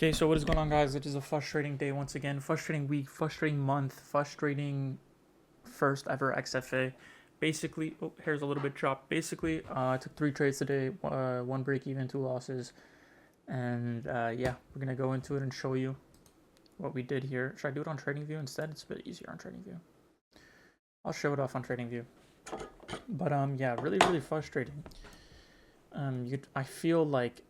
Okay, so what is going on, guys? It is a frustrating day once again. Frustrating week, frustrating month, frustrating first ever XFA. Basically, oh, here's a little bit dropped. Basically, I took 3 trades today, one break even, 2 losses. And yeah, we're going to go into it and show you what we did here. Should I do it on TradingView instead? It's a bit easier on TradingView. I'll show it off on TradingView. But yeah, really frustrating. I feel like,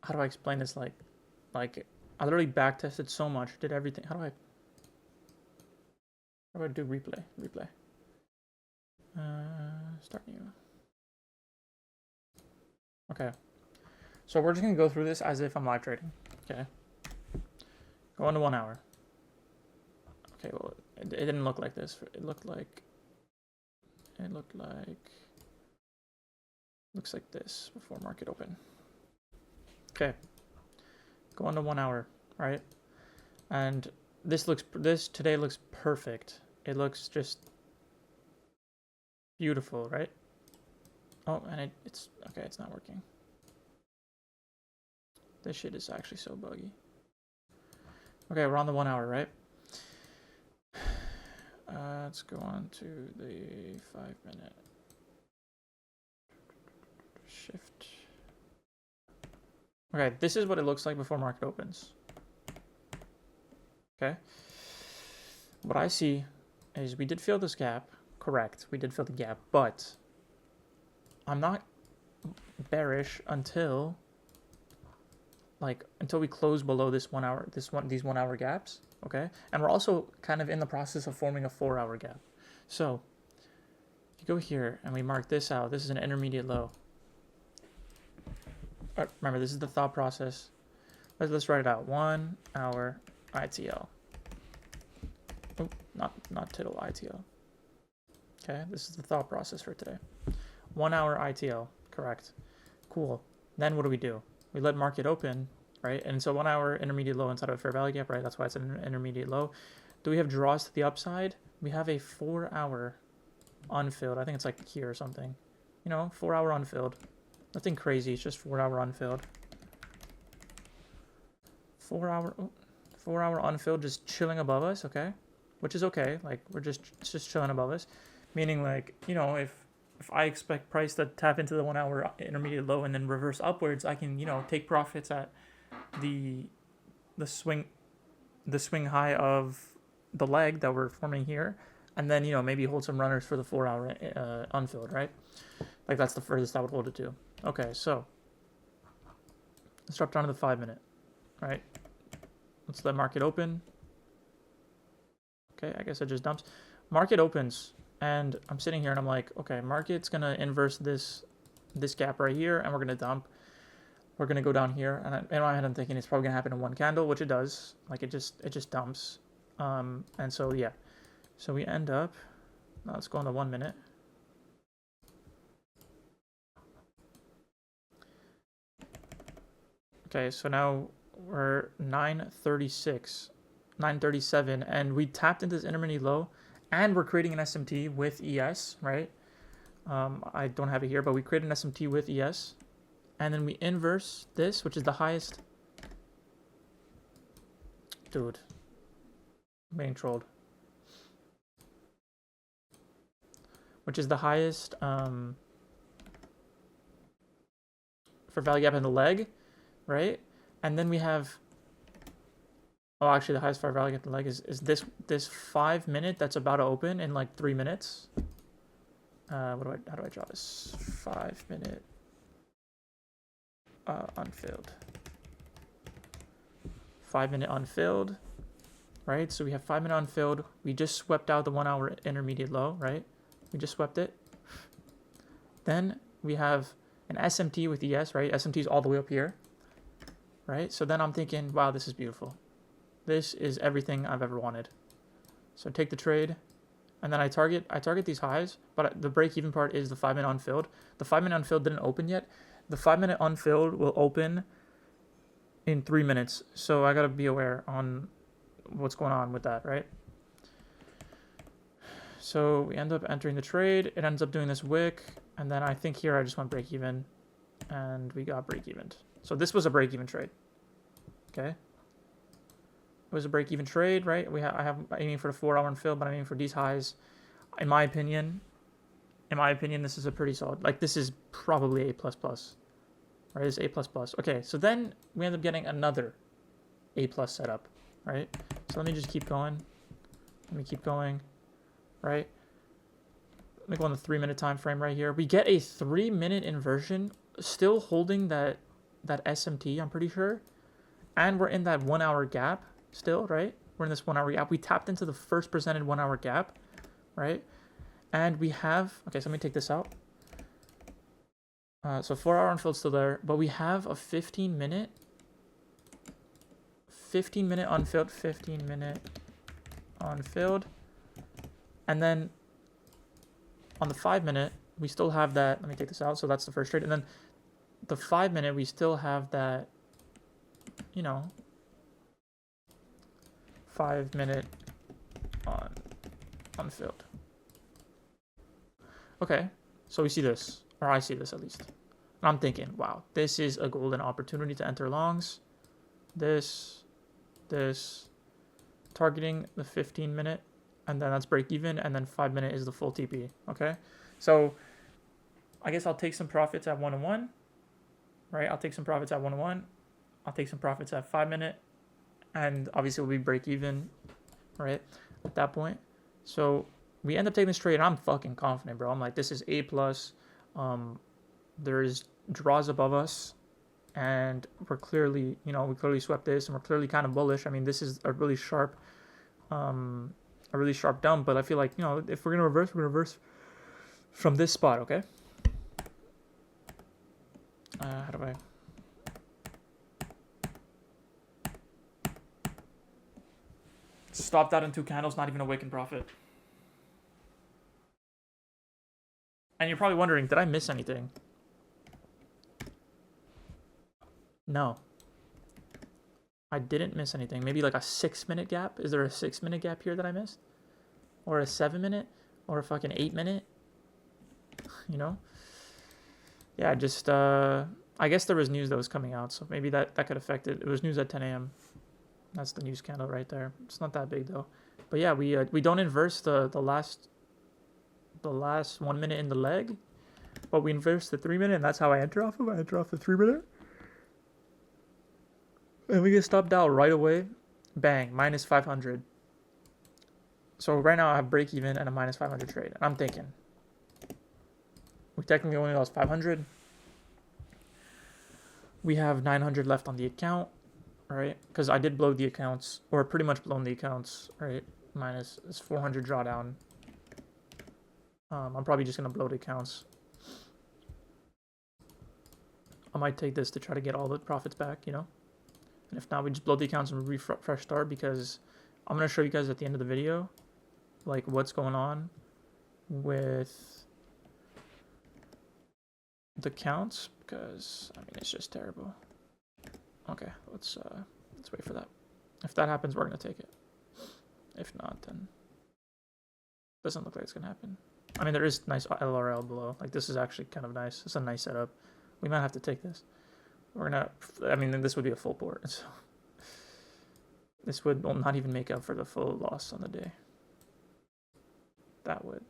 how do I explain this? Like I literally back tested so much, did everything. How do I do replay? Start new. Okay. So we're just gonna go through this as if I'm live trading. Okay. Go into 1 hour. Okay, well, it didn't look like this. It looked like looks like this before market open. Okay. Go into 1 hour, right? And this today looks perfect. It looks just beautiful, right? Oh, and it's okay, it's not working. This shit is actually so buggy. Okay, we're on the 1 hour, right? Let's go on to the 5-minute. Shift. Okay, this is what it looks like before market opens. Okay. What I see is we did fill this gap. Correct, we did fill the gap, but I'm not bearish until we close below this 1 hour, these 1 hour gaps. Okay, and we're also kind of in the process of forming a 4 hour gap. So if you go here and we mark this out, this is an intermediate low. Remember, this is the thought process. Let's write it out. 1 hour ITL. Oh, not tittle, ITL. Okay, this is the thought process for today. 1 hour ITL, correct. Cool. Then what do? We let market open, right? And so 1 hour intermediate low inside of a fair value gap, right? That's why it's an intermediate low. Do we have draws to the upside? We have a 4 hour unfilled. I think it's like here or something. 4 hour unfilled. Nothing crazy, it's just 4 hour unfilled. 4 hour unfilled, just chilling above us, okay? Which is okay, like we're just chilling above us. Meaning, like, if I expect price to tap into the 1 hour intermediate low and then reverse upwards, I can, take profits at the swing high of the leg that we're forming here, and then maybe hold some runners for the 4 hour unfilled, right? Like that's the furthest I would hold it to. Okay, so let's drop down to the 5-minute, right? Let's let market open. Okay, I guess it just dumps. Market opens, and I'm sitting here and I'm like, okay, market's gonna inverse this gap right here, and we're gonna dump. We're gonna go down here, and in my head I'm thinking it's probably gonna happen in one candle, which it does. Like it just dumps. And so yeah, so we end up. Now let's go on the 1 minute. Okay, so now we're 9:36, 9:37, and we tapped into this intermediate low, and we're creating an SMT with ES, right? I don't have it here, but we create an SMT with ES, and then we inverse this, which is the highest. Dude, I'm being trolled. Which is the highest for value gap in the leg, right? And then we have, oh, actually the highest fair value gap in the leg is this 5 minute that's about to open in like 3 minutes. How do I draw this? 5 minute unfilled. 5 minute unfilled, right? So we have 5 minute unfilled. We just swept out the 1 hour intermediate low, right? We just swept it. Then we have an SMT with ES, right? SMT is all the way up here, right? So then I'm thinking, wow, this is beautiful. This is everything I've ever wanted. So take the trade, and then I target these highs, but the break-even part is the 5 minute unfilled. The 5 minute unfilled didn't open yet. The 5 minute unfilled will open in 3 minutes, so I gotta be aware on what's going on with that, right? So we end up entering the trade. It ends up doing this wick, and then I think here I just went break even, and we got break even. So this was a break-even trade. Okay. It was a break-even trade, right? I have aiming for the 4-hour unfilled, but I'm aiming for these highs. In my opinion, this is a pretty solid. Like this is probably A++. Right? It's A++. Okay, so then we end up getting another A+ setup, right? So let me just keep going. Let me keep going, right? Let me go on the 3-minute time frame right here. We get a 3-minute inversion, still holding that SMT, I'm pretty sure. And we're in that 1-hour gap still, right? We're in this 1-hour gap. We tapped into the first presented 1-hour gap, right? And we have, okay, so let me take this out. So 4-hour unfilled still there, but we have a 15-minute unfilled, 15-minute unfilled. And then on the 5-minute, we still have that, let me take this out, so that's the first trade. And then the 5-minute, we still have that, you know, 5-minute unfilled. Okay, so we see this, or I see this at least. And I'm thinking, wow, this is a golden opportunity to enter longs. This, targeting the 15-minute, and then that's break even, and then 5-minute is the full TP. Okay, so I guess I'll take some profits at 1-1, right? I'll take some profits at 1-1. I'll take some profits at 5-minute, and obviously we'll be break even, right, at that point. So we end up taking this trade, and I'm fucking confident, bro. I'm like, this is A+. There's draws above us, and we're clearly, you know, we clearly swept this, and we're clearly kind of bullish. I mean, this is a really sharp dump, but I feel like, you know, if we're gonna reverse, we're gonna reverse from this spot, okay? How do I? Stopped out in 2 candles, not even a wick in profit. And you're probably wondering, did I miss anything? No. I didn't miss anything. Maybe like a 6-minute gap. Is there a 6-minute gap here that I missed? Or a 7-minute? Or a fucking 8-minute? You know? Yeah, just, I guess there was news that was coming out, so maybe that could affect it. It was news at 10 a.m. That's the news candle right there. It's not that big though. But yeah, we don't inverse the last 1 minute in the leg, but we inverse the 3-minute, and that's how I enter off of. I enter off the 3-minute, and we get stopped out right away. Bang, minus 500. So right now I have break even and a minus 500 trade, and I'm thinking we technically only lost 500. We have 900 left on the account. Right, because I did blow the accounts, or pretty much blown the accounts, right? Minus this 400 drawdown. I'm probably just gonna blow the accounts. I might take this to try to get all the profits back, you know. And if not, we just blow the accounts and refresh start, because I'm gonna show you guys at the end of the video, like what's going on with the counts, because I mean it's just terrible. Okay, let's wait for that. If that happens, we're gonna take it. If not, then doesn't look like it's gonna happen. I mean, there is nice LRL below. Like this is actually kind of nice. It's a nice setup. We might have to take this. We're gonna. I mean, this would be a full port. So this would not even make up for the full loss on the day. That would.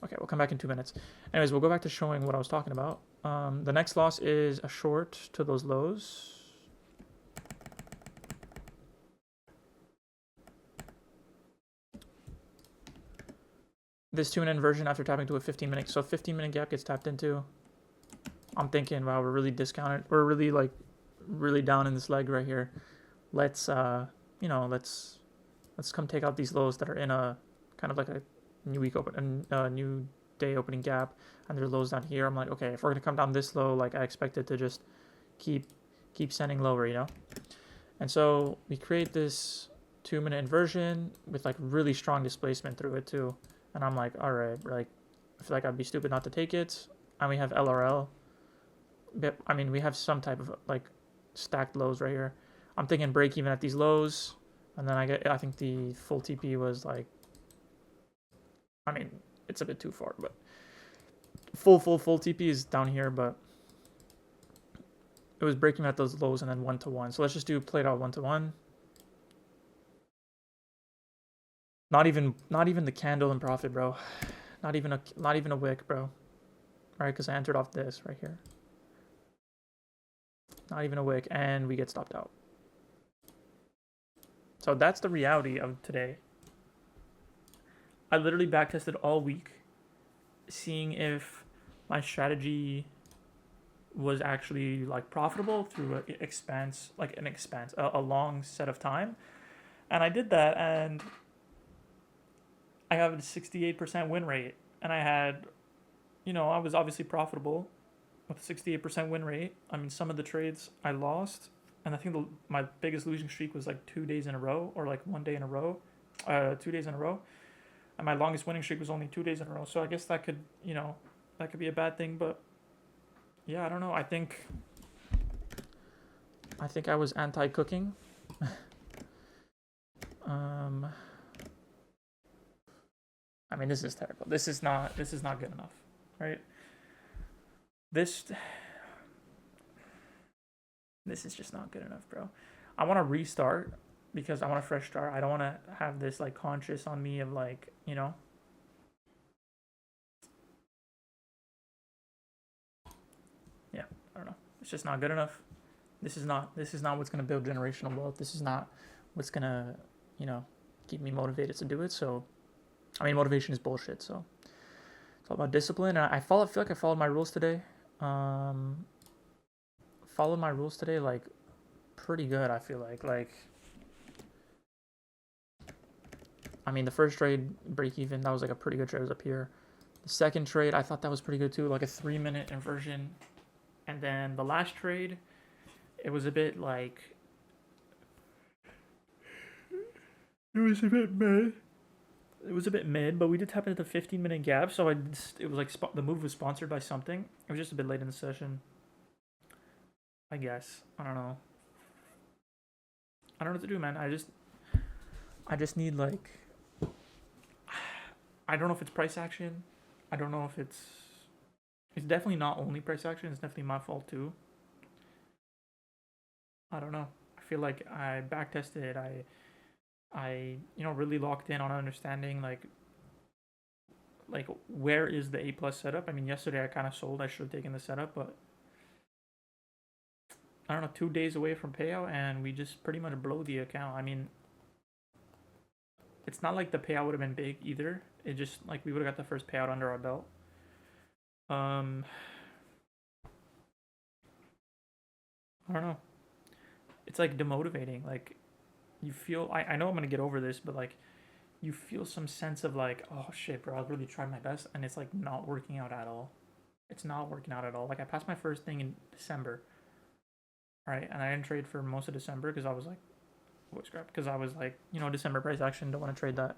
Okay, we'll come back in 2 minutes. Anyways, we'll go back to showing what I was talking about. The next loss is a short to those lows. This 2-minute inversion after tapping to a 15-minute. So 15-minute gap gets tapped into. I'm thinking, wow, we're really discounted. We're really really down in this leg right here. Let's you know, let's come take out these lows that are in a kind of like a new week open and new day opening gap, and there's lows down here. I'm like, okay, if we're gonna come down this low, like I expect it to just keep sending lower, you know. And so we create this 2-minute inversion with like really strong displacement through it too. And I'm like, all right, like I feel like I'd be stupid not to take it. And we have LRL. But I mean, we have some type of like stacked lows right here. I'm thinking break even at these lows, and then I think the full TP was like, I mean, it's a bit too far, but full TP is down here, but it was breaking at those lows and then 1-to-1. So let's just do played out 1-to-1. Not even the candle in profit, bro. Not even a wick, bro. All right, because I entered off this right here. Not even a wick, and we get stopped out. So that's the reality of today. I literally backtested all week, seeing if my strategy was actually like profitable through a long set of time, and I did that, and I have a 68% win rate, and I had, I was obviously profitable with a 68% win rate. I mean, some of the trades I lost, and I think my biggest losing streak was like 2 days in a row, or like 1 day in a row, 2 days in a row, and my longest winning streak was only 2 days in a row. So I guess that could, that could be a bad thing, but yeah, I don't know. I think I was anti-cooking. I mean, this is terrible. This is not good enough, right? This is just not good enough, bro. I want to restart because I want a fresh start. I don't want to have this like conscious on me of like, Yeah, I don't know. It's just not good enough. This is not what's going to build generational wealth. This is not what's going to, keep me motivated to do it. So, I mean, motivation is bullshit. So it's all about discipline. And I feel like I followed my rules today. Followed my rules today like pretty good. I feel like I mean, the first trade break even, that was like a pretty good trade. It was up here. The second trade, I thought that was pretty good too, like a 3-minute inversion. And then the last trade, it was a bit like, it was a bit mid, but we did tap into the 15-minute gap. So it was like the move was sponsored by something. It was just a bit late in the session, I guess. I don't know what to do, man. I just need like, I don't know if it's price action. I don't know if it's definitely not only price action. It's definitely my fault too. I don't know. I feel like I backtested. I really locked in on understanding like where is the A+ setup. I mean, yesterday I kind of sold. I should have taken the setup, but I don't know, 2 days away from payout, and we just pretty much blow the account. I mean, it's not like the payout would have been big either. It just like we would have got the first payout under our belt. I don't know. It's like demotivating. Like you feel, I know I'm gonna get over this, but like you feel some sense of like, oh shit, bro, I really tried my best, and it's like not working out at all. It's not working out at all. Like I passed my first thing in December, right? And I didn't trade for most of December because I was like, what scrap? Because I was like, December price action, don't want to trade that.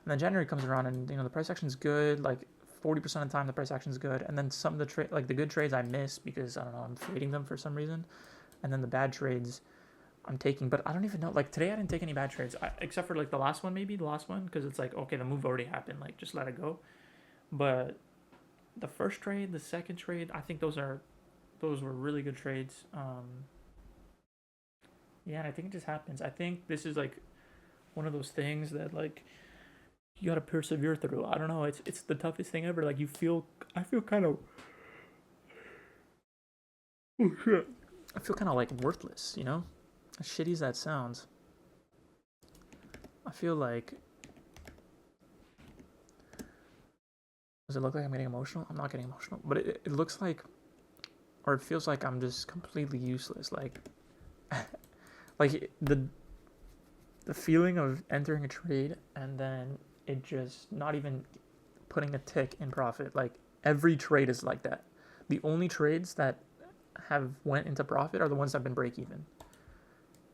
And then January comes around, and the price action's good. Like 40% of the time, the price action's good. And then some of the the good trades I miss because I don't know, I'm fading them for some reason. And then the bad trades I'm taking, but I don't even know. Like today, I didn't take any bad trades, except for like the last one, because it's like, okay, the move already happened. Like just let it go. But the first trade, the second trade, I think those were really good trades. Yeah, and I think it just happens. I think this is like one of those things that like you gotta persevere through. I don't know. It's the toughest thing ever. Like I feel kind of. Oh shit. I feel kind of like worthless, as shitty as that sounds. I feel like. Does it look like I'm getting emotional? I'm not getting emotional, but it looks like, or it feels like I'm just completely useless. Like, like the feeling of entering a trade and then it just not even putting a tick in profit. Like every trade is like that. The only trades that have went into profit are the ones that have been break even.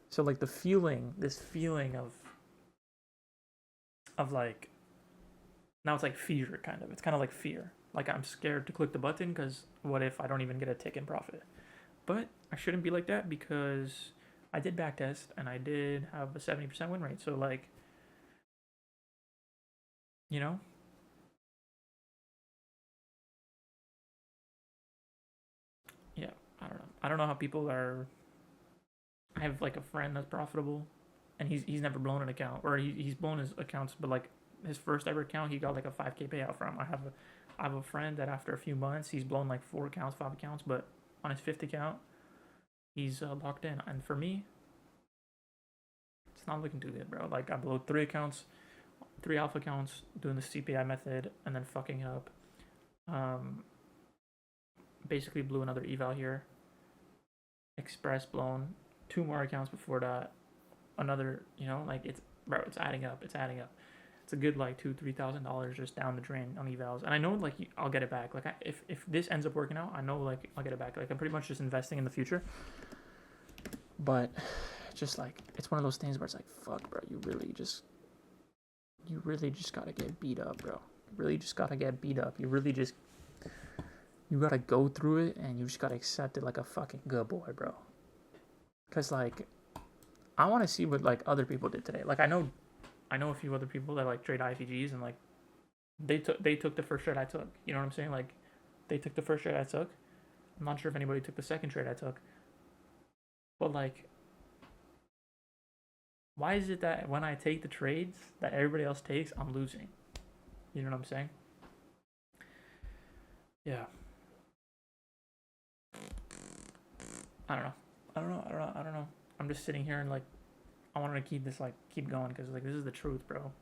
So like this feeling of like, now it's like fear kind of. It's kind of like fear. Like I'm scared to click the button because what if I don't even get a tick in profit? But I shouldn't be like that because I did backtest and I did have a 70% win rate. So like, yeah, I don't know. I don't know how people are. I have like a friend that's profitable, and he's never blown an account, or he's blown his accounts, but like his first ever account, he got like a 5K payout from. I have a friend that after a few months, he's blown like 4 accounts, 5 accounts, but on his fifth account, he's locked in. And for me, it's not looking too good, bro. Like I blew 3 accounts, 3 alpha accounts, doing the CPI method, and then fucking up. Basically blew another eval here. Express blown 2 more accounts before that. Another, like it's it's adding up. It's adding up. It's a good like $2,000-3,000 just down the drain on evals, and I know like I'll get it back. Like if this ends up working out, I know like I'll get it back. Like I'm pretty much just investing in the future. But just like it's one of those things where it's like fuck, bro. You really just gotta get beat up, bro. You really just gotta get beat up. You gotta go through it, and you just gotta accept it like a fucking good boy, bro. Cause like I want to see what like other people did today. Like I know a few other people that like trade IFGs, and like they took the first trade I took. You know what I'm saying? Like they took the first trade I took. I'm not sure if anybody took the second trade I took. But like, why is it that when I take the trades that everybody else takes, I'm losing? You know what I'm saying? Yeah. I don't know. I don't know. I'm just sitting here and like I wanted to keep this like keep going because like this is the truth, bro.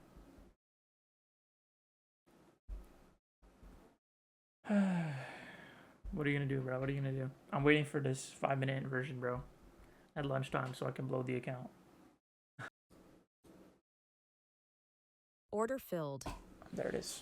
What are you gonna do, bro? What are you gonna do? I'm waiting for this 5-minute inversion, bro, at lunchtime so I can blow the account. Order filled. There it is.